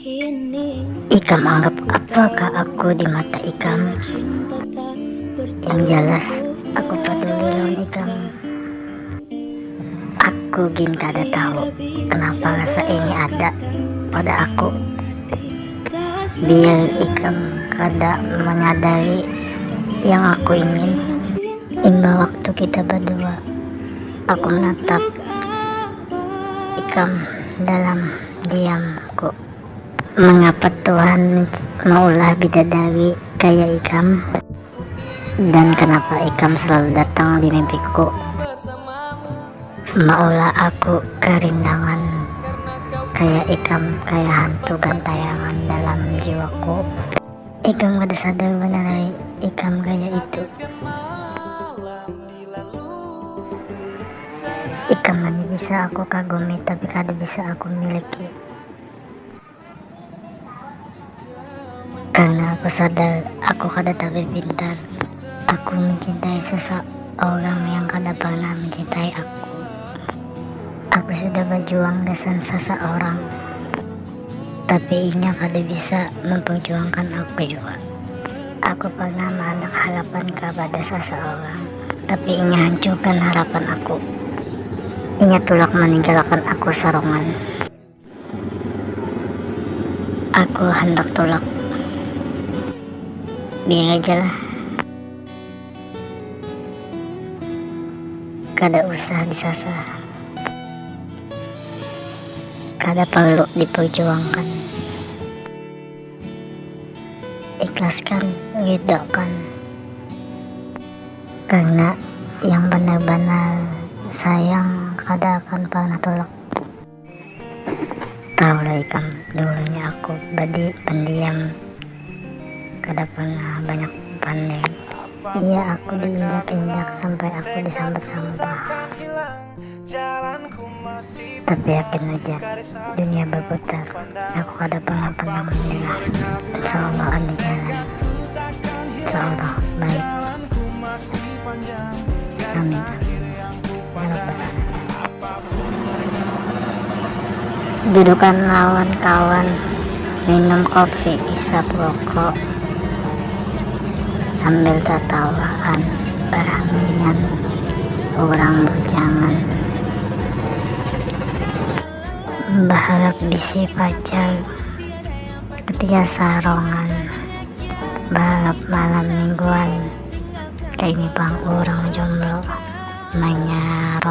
Ikam anggap apakah aku di mata Ikam? Yang jelas aku peduli lawan Ikam. Aku gin kada tahu kenapa rasa ini ada pada aku. Biar Ikam kada menyadari yang aku ingin. Imba waktu kita berdua, aku menatap Ikam dalam diamku. Mengapa Tuhan maulah bidadari kayak Ikam? Dan kenapa Ikam selalu datang di mimpiku? Maulah aku kerindangan kayak Ikam, kayak hantu gantayangan dalam jiwaku. Ikam kada sadar benar Ikam kayak itu. Ikam hanya bisa aku kagumi, tapi kada bisa aku miliki. Karena aku sadar aku kada tapi pintar. Aku mencintai seseorang yang kada pernah mencintai aku. Aku sudah berjuang dengan seseorang, tapi inya kada bisa memperjuangkan aku juga. Aku pernah menaruh harapan kepada seseorang, tapi inya hancurkan harapan aku. Inya tulak meninggalkan aku sorongan. Aku hendak tolak. Biar aja lah. Kada usah disasar. Kada perlu diperjuangkan. Ikhlaskan, ridhokan. Karena yang benar-benar sayang kada akan pernah tolak. Tahulah Ikam, dulunya aku pendiam, kada pernah banyak pandai. Iya, aku diinjak-injak sampai aku disambet-sambet. Tapi yakin aja, dunia berputar. Aku kada pernah menyerah. Insyaallah ada jalan. Insyaallah baik. Amin. Dudukan lawan kawan, minum kopi, isap rokok, sambil tertawaan, berhamian, orang bujangan, berharap bisi pacar, ketika sarongan, berharap malam mingguan, kayak ini bang orang jomblo,